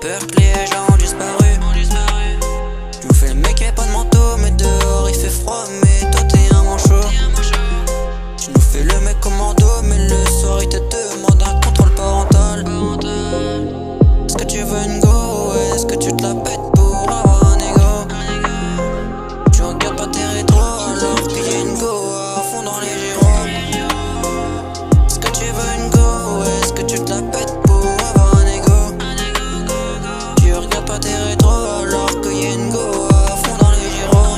peur que les gens ont disparu. Tu nous fais le mec qui a pas de manteau, mais dehors il fait froid, mais toi t'es un manchot. Tu nous fais le mec commando, mais le soir il te demande un contrôle parental. Est-ce que tu veux une go ou est-ce que tu te la pètes pour avoir un ego? Tu regardes pas tes rétros alors qu'il y a une go à fond dans les gyros. Est-ce que tu veux une go ou est-ce que tu te la pètes pour avoir un ego? Tu regardes pas tes rétros alors qu'il y a une go à fond dans les gyros.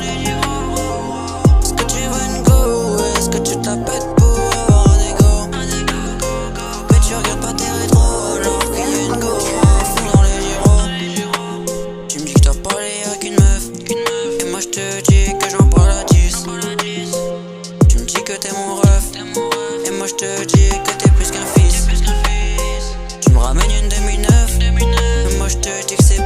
Est-ce que tu veux une go ou est-ce que tu te la pètes pour avoir un ego? Mais tu regardes pas tes rétros alors qu'il y a une go à fond dans les gyros. Tu me dis que t'as parlé avec une meuf, et moi je te dis que j'en parle à 10. Tu me dis que t'es mon ref, et moi je te dis que t'es plus qu'un fils. Tu me ramènes une 2009, et moi je te dis que c'est